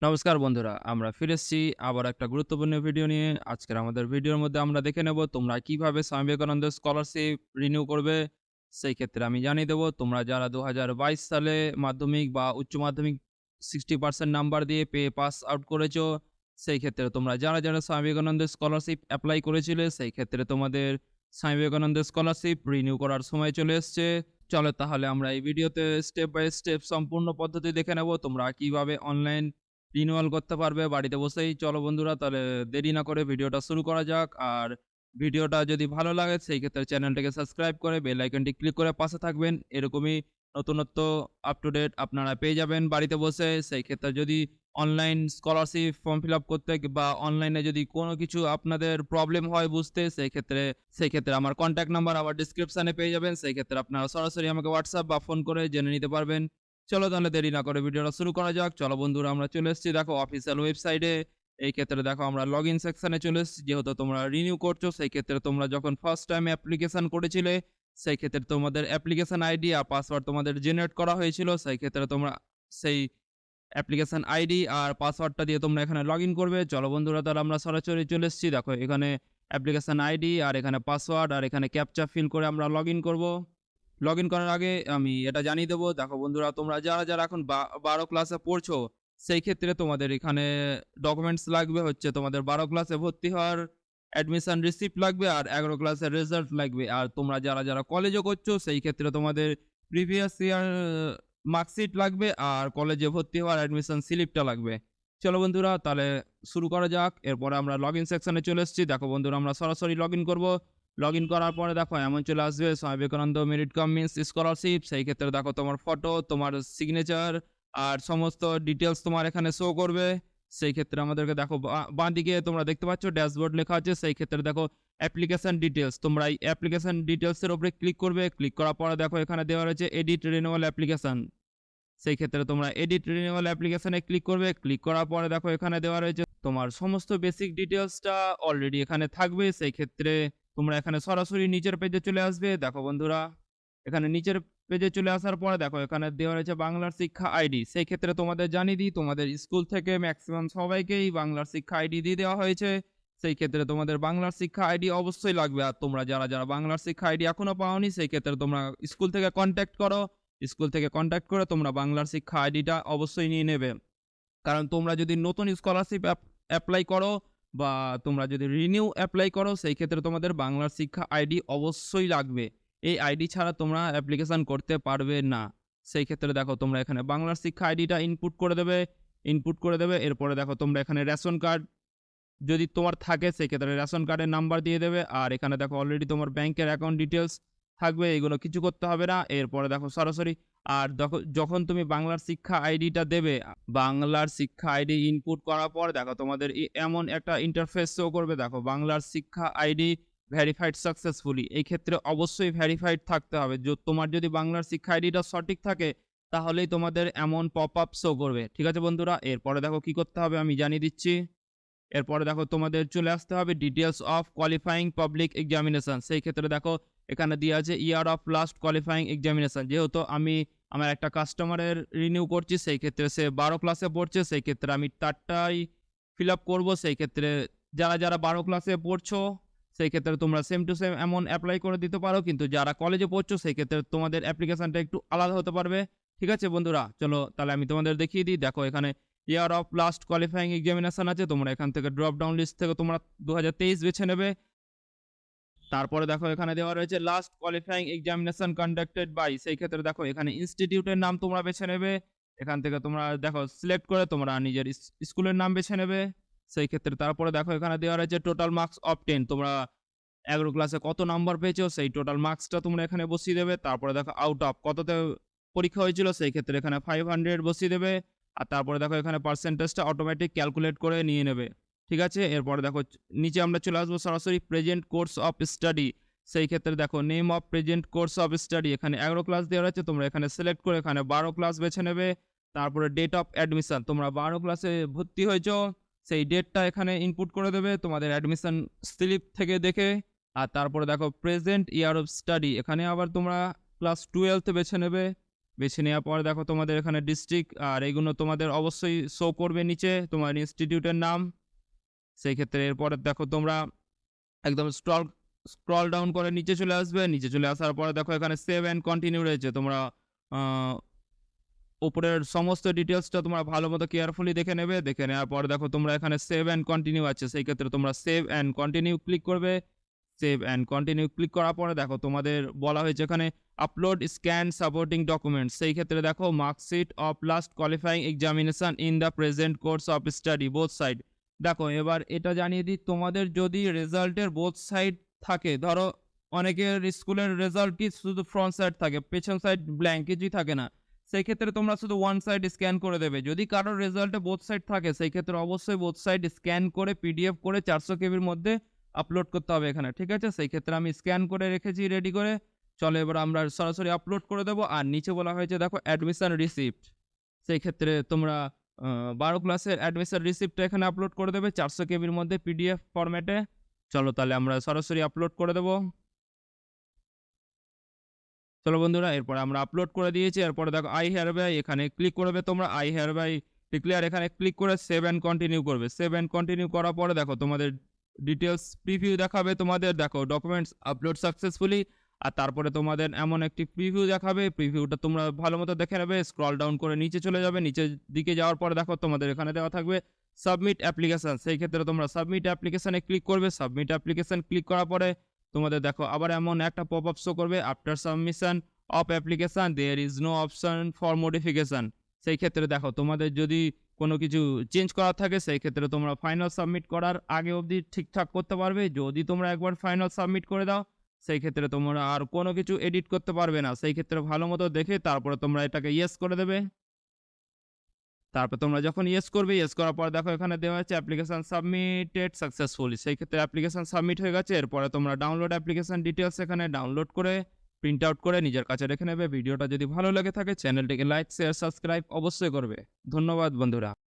নমস্কার বন্ধুরা, আমরা ফিরে এসেছি আবার একটা গুরুত্বপূর্ণ ভিডিও নিয়ে। আজকের আমাদের ভিডিওর মধ্যে আমরা দেখে নেব তোমরা কিভাবে স্বামী বিবেকানন্দের স্কলারশিপ রিনিউ করবে। সেই ক্ষেত্রে আমি জানিয়ে দেব তোমরা যারা ২০২২ সালে মাধ্যমিক বা উচ্চ মাধ্যমিক 60% নাম্বার দিয়ে পেয়ে পাস আউট করেছো, সেই ক্ষেত্রে তোমরা যারা স্বামী বিবেকানন্দের স্কলারশিপ এপ্লাই করেছিলে, সেই ক্ষেত্রে তোমাদের স্বামী বিবেকানন্দের স্কলারশিপ রিনিউ করার সময় চলে এসছে। চলো তাহলে আমরা এই ভিডিওতে স্টেপ বাই স্টেপ সম্পূর্ণ পদ্ধতি দেখে নেব তোমরা কিভাবে অনলাইন রিনিউয়াল করতে পারবে বাড়িতে বসেই। চলো বন্ধুরা তাহলে দেরি না করে ভিডিওটা শুরু করা যাক। আর ভিডিওটা যদি ভালো লাগে সেই ক্ষেত্রে চ্যানেলটাকে সাবস্ক্রাইব করে বেল আইকনটি ক্লিক করে পাশে থাকবেন। এরকমই নতুনত্ব আপ টু ডেট আপনারা পেয়ে যাবেন বাড়িতে বসে। সেই ক্ষেত্রে যদি online scholarship form fill up করতে বা অনলাইনে যদি কোনো কিছু আপনাদের প্রবলেম হয় বুঝতে, সেই ক্ষেত্রে আমার কন্ট্যাক্ট নাম্বার আবার ডিসক্রিপশনে পেয়ে যাবেন। সেই ক্ষেত্রে আপনারা সরাসরি আমাকে হোয়াটসঅ্যাপ বা ফোন করে জেনে নিতে পারবেন। চলো তাহলে দেরি না করে ভিডিওটা শুরু করা যাক। চলো বন্ধুরা আমরা চলে এসেছি দেখো অফিসিয়াল ওয়েবসাইটে। এই ক্ষেত্রে দেখো আমরা লগইন সেকশনে চলে এসেছি। যেহেতু তোমরা রিনিউ করছো সেই ক্ষেত্রে তোমরা যখন ফার্স্ট টাইম অ্যাপ্লিকেশন করেছিলে সেই ক্ষেত্রে তোমাদের অ্যাপ্লিকেশন আইডি আর পাসওয়ার্ড তোমাদের জেনারেট করা হয়েছিল। সেই ক্ষেত্রে তোমরা সেই অ্যাপ্লিকেশন আইডি আর পাসওয়ার্ডটা দিয়ে তোমরা এখানে লগইন করবে। চলো বন্ধুরা তাহলে আমরা সরাসরি চলে এসেছি। দেখো এখানে অ্যাপ্লিকেশন আইডি আর এখানে পাসওয়ার্ড আর এখানে ক্যাপচা ফিল করে আমরা লগইন করব। লগইন করার আগে আমি এটা জানিয়ে দেবো, দেখো বন্ধুরা তোমরা যারা এখন ১২ ক্লাসে পড়ছো, সেই ক্ষেত্রে তোমাদের এখানে ডকুমেন্টস লাগবে হচ্ছে তোমাদের ১২ ক্লাসে ভর্তি হওয়ার অ্যাডমিশন রিসিপ্ট লাগবে আর ১১ ক্লাসের রেজাল্ট লাগবে। আর তোমরা যারা কলেজে করছো সেই ক্ষেত্রে তোমাদের প্রিভিয়াস ইয়ার মার্কশিট লাগবে আর কলেজে ভর্তি হওয়ার অ্যাডমিশন স্লিপটা লাগবে। চলো বন্ধুরা তাহলে শুরু করা যাক। এরপরে আমরা লগইন সেকশনে চলে এসেছি। দেখো বন্ধুরা আমরা সরাসরি লগইন করব। লগইন করার পরে দেখো এমন চলে আসবে Swami Vivekananda merit cum means scholarship. সেই ক্ষেত্রে দেখো তোমার ফটো, তোমার সিগনেচার আর সমস্ত ডিটেলস তোমার এখানে শো করবে। সেই ক্ষেত্রে আমাদেরকে দেখো বাঁ দিকে তোমরা দেখতে পাচ্ছ ড্যাশবোর্ড লেখা আছে। সেই ক্ষেত্রে দেখো অ্যাপ্লিকেশন ডিটেলস, তোমরা এই অ্যাপ্লিকেশন ডিটেলসের উপরে ক্লিক করবে। ক্লিক করার পরে দেখো এখানে দেওয়া রয়েছে এডিট রিনিউয়াল অ্যাপ্লিকেশন। সেই ক্ষেত্রে তোমরা এডিট রিনিউয়াল অ্যাপ্লিকেশনে ক্লিক করবে। ক্লিক করার পরে দেখো এখানে দেওয়া রয়েছে তোমার সমস্ত বেসিক ডিটেলসটা অলরেডি এখানে থাকবে। সেই ক্ষেত্রে তোমরা এখানে সরাসরি নিচের পেজে চলে আসবে। দেখো বন্ধুরা এখানে নিচের পেজে চলে আসার পরে দেখো এখানে দেওয়া রয়েছে বাংলার শিক্ষা আইডি। সেই ক্ষেত্রে তোমাদের জানিয়ে দিই তোমাদের স্কুল থেকে ম্যাক্সিমাম সবাইকেই বাংলার শিক্ষা আইডি দিয়ে দেওয়া হয়েছে। সেই ক্ষেত্রে তোমাদের বাংলার শিক্ষা আইডি অবশ্যই লাগবে। আর তোমরা যারা বাংলার শিক্ষা আইডি এখনো পাওনি সেই ক্ষেত্রে তোমরা স্কুল থেকে কন্ট্যাক্ট করো। স্কুল থেকে কন্ট্যাক্ট করে তোমরা বাংলার শিক্ষা আইডিটা অবশ্যই নিয়ে নেবে। কারণ তোমরা যদি নতুন স্কলারশিপ অ্যাপ্লাই করো বা তোমরা যদি রিনিউ অ্যাপ্লাই করো সেই ক্ষেত্রে তোমাদের বাংলার শিক্ষা আইডি অবশ্যই লাগবে। এই আইডি ছাড়া তোমরা অ্যাপ্লিকেশন করতে পারবে না। সেই ক্ষেত্রে দেখো তোমরা এখানে বাংলার শিক্ষা আইডিটা ইনপুট করে দেবে। এরপরে দেখো তোমরা এখানে রেশন কার্ড যদি তোমার থাকে সেই ক্ষেত্রে রেশন কার্ডের নাম্বার দিয়ে দেবে। আর এখানে দেখো অলরেডি তোমার ব্যাংকের অ্যাকাউন্ট ডিটেলস থাকবে, এগুলো কিছু করতে হবে না। এরপরে দেখো সরাসরি আর দেখো যখন তুমি বাংলার শিক্ষা আইডিটা দেবে, বাংলার শিক্ষা আইডি ইনপুট করার পর দেখো তোমাদের এমন একটা ইন্টারফেস শো করবে। দেখো বাংলার শিক্ষা আইডি ভেরিফাইড সাকসেসফুলি। এই ক্ষেত্রে অবশ্যই ভেরিফাইড থাকতে হবে। তোমার যদি বাংলার শিক্ষা আইডিটা সঠিক থাকে তাহলেই তোমাদের এমন পপ আপ শো করবে। ঠিক আছে বন্ধুরা, এরপরে দেখো কি করতে হবে আমি জানিয়ে দিচ্ছি। এরপরে দেখো তোমাদের চলে আসতে হবে details of qualifying public examination. সেই ক্ষেত্রে দেখো এখানে দেওয়া আছে year of last qualifying examination. যেহেতু আমি আমার একটা কাস্টমারের রিনিউ করছি সেই ক্ষেত্রে সে ১২ ক্লাসে পড়ছে, সেই ক্ষেত্রে আমি তারটাই ফিল আপ করবো। সেই ক্ষেত্রে যারা ১২ ক্লাসে পড়ছো সেই ক্ষেত্রে তোমরা সেম টু সেম এমন অ্যাপ্লাই করে দিতে পারো, কিন্তু যারা কলেজে পড়ছো সেই ক্ষেত্রে তোমাদের অ্যাপ্লিকেশনটা একটু আলাদা হতে পারবে। ঠিক আছে বন্ধুরা, চলো তাহলে আমি তোমাদের দেখিয়ে দিই। দেখো এখানে year of last qualifying examination আছে। তোমরা এখান থেকে ড্রপ ডাউন লিস্ট থেকে তোমরা ২০২৩ বেছে নেবে। তারপরে দেখো এখানে দেওয়া রয়েছে last qualifying examination conducted by. সেই ক্ষেত্রে দেখো এখানে ইনস্টিটিউটের নাম তোমরা বেছে নেবে। এখান থেকে তোমরা দেখো সিলেক্ট করে তোমরা নিজের স্কুলের নাম বেছে নেবে। সেই ক্ষেত্রে তারপরে দেখো এখানে দেওয়া রয়েছে টোটাল মার্কস অফ 10। তোমরা ১১ ক্লাসে কত নাম্বার পেয়েছো সেই টোটাল মার্কসটা তোমরা এখানে বসিয়ে দেবে। তারপরে দেখো আউট অফ কততে পরীক্ষা হয়েছিল সেই ক্ষেত্রে এখানে 500 বসিয়ে দেবে। আর তারপরে দেখো এখানে পার্সেন্টেজটা অটোমেটিক ক্যালকুলেট করে নিয়ে নেবে। ঠিক আছে, এরপরে দেখো নিচে আমরা চলে আসবো সরাসরি প্রেজেন্ট কোর্স অফ স্টাডি। সেই ক্ষেত্রে দেখো name of present course of study, এখানে ১১ ক্লাস দেওয়া রয়েছে। তোমরা এখানে সিলেক্ট করে এখানে ১২ ক্লাস বেছে নেবে। তারপরে ডেট অফ অ্যাডমিশন, তোমরা ১২ ক্লাসে ভর্তি হয়েছো সেই ডেটটা এখানে ইনপুট করে দেবে তোমাদের অ্যাডমিশন স্লিপ থেকে দেখে। আর তারপরে দেখো প্রেজেন্ট ইয়ার অফ স্টাডি, এখানে আবার তোমরা ক্লাস 12 বেছে নেবে। বেছে নেওয়ার পর দেখো তোমাদের এখানে ডিস্ট্রিক্ট আর এইগুলো তোমাদের অবশ্যই শো করবে নিচে তোমার ইনস্টিটিউটের নাম। সেই ক্ষেত্রে এরপরে দেখো তোমরা একদম স্ক্রল ডাউন করে নিচে চলে আসবে। নিচে চলে আসার পরে দেখো এখানে সেভ অ্যান্ড কন্টিনিউ রয়েছে। তোমরা উপরের সমস্ত ডিটেলসটা তোমরা ভালো মতো কেয়ারফুলি দেখে নেবে। দেখে নেওয়ার পর দেখো তোমরা এখানে সেভ অ্যান্ড কন্টিনিউ আছে, সেই ক্ষেত্রে তোমরা সেভ অ্যান্ড কন্টিনিউ ক্লিক করবে। সেভ অ্যান্ড কন্টিনিউ ক্লিক করার পরে দেখো তোমাদের বলা হয়েছে এখানে আপলোড স্ক্যান সাপোর্টিং ডকুমেন্টস। সেই ক্ষেত্রে দেখো marksheet of last qualifying examination in the present course of study both side. দেখো এবার এটা জানিয়ে দিই, তোমাদের যদি রেজাল্টের বোথ সাইড থাকে, ধরো অনেকের স্কুলের রেজাল্ট কি শুধু ফ্রন্ট সাইড থাকে, পেছন সাইড ব্ল্যাঙ্ক, কিছুই থাকে না, সেই ক্ষেত্রে তোমরা শুধু ওয়ান সাইড স্ক্যান করে দেবে। যদি কারোর রেজাল্টে বোথ সাইড থাকে সেই ক্ষেত্রে অবশ্যই বোথ সাইড স্ক্যান করে পিডিএফ করে 400 কেবির মধ্যে আপলোড করতে হবে এখানে, ঠিক আছে? সেই ক্ষেত্রে আমি স্ক্যান করে রেখেছি রেডি করে। চলো এবার আমরা সরাসরি আপলোড করে দেবো। আর নিচে বলা হয়েছে দেখো অ্যাডমিশন রিসিপ্ট, সেই ক্ষেত্রে তোমরা 12 ক্লাসের অ্যাডমিশন রিসিপ্টটা এখানে আপলোড করে দেবে 400 কেবির মধ্যে পিডিএফ ফরম্যাটে। চলো তাহলে আমরা সরাসরি আপলোড করে দেবো। চলো বন্ধুরা, এরপর আমরা আপলোড করে দিয়েছি। এরপরে দেখো আই হেয়ার বাই, এখানে ক্লিক করবে তোমরা। আই হেয়ার বাই ডিক্লেয়ার এখানে ক্লিক করে সেভ অ্যান্ড কন্টিনিউ করবে। সেভ অ্যান্ড কন্টিনিউ করার পরে দেখো তোমাদের ডিটেলস প্রিভিউ দেখাবে তোমাদের। দেখো ডকুমেন্টস আপলোড সাকসেসফুলি, আর তারপরে তোমাদের এমন একটি প্রিভিউ দেখাবে। প্রিভিউটা তোমরা ভালো মতো দেখে নেবে। স্ক্রল ডাউন করে নিচে চলে যাবে। নিচের দিকে যাওয়ার পরে দেখো তোমাদের এখানে দেওয়া থাকবে সাবমিট অ্যাপ্লিকেশান। সেই ক্ষেত্রে তোমরা সাবমিট অ্যাপ্লিকেশানে ক্লিক করবে। সাবমিট অ্যাপ্লিকেশান ক্লিক করার পরে তোমাদের দেখো আবার এমন একটা পপ আপ শো করবে, after submission of application there is no option for modification. সেই ক্ষেত্রে দেখো তোমাদের যদি কোনো কিছু চেঞ্জ করার থাকে সেই ক্ষেত্রে তোমরা ফাইনাল সাবমিট করার আগে অবধি ঠিকঠাক করতে পারবে। যদি তোমরা একবার ফাইনাল সাবমিট করে দাও সেই ক্ষেত্রে তোমরা আর কোনো কিছু এডিট করতে পারবে না। সেই ক্ষেত্রে ভালো মতো দেখে তারপরে তোমরা এটাকে ইয়েস করে দেবে। তারপর তোমরা যখন ইয়েস করবে, ইয়েস করার পর দেখো এখানে দেওয়া আছে অ্যাপ্লিকেশান সাবমিটেড সাকসেসফুলি। সেই ক্ষেত্রে অ্যাপ্লিকেশান সাবমিট হয়ে গেছে। এরপরে তোমরা ডাউনলোড অ্যাপ্লিকেশান ডিটেলস এখানে ডাউনলোড করে প্রিন্ট আউট করে নিজের কাছে রেখে নেবে। ভিডিওটা যদি ভালো লেগে থাকে চ্যানেলটিকে লাইক শেয়ার সাবস্ক্রাইব অবশ্যই করবে। ধন্যবাদ বন্ধুরা।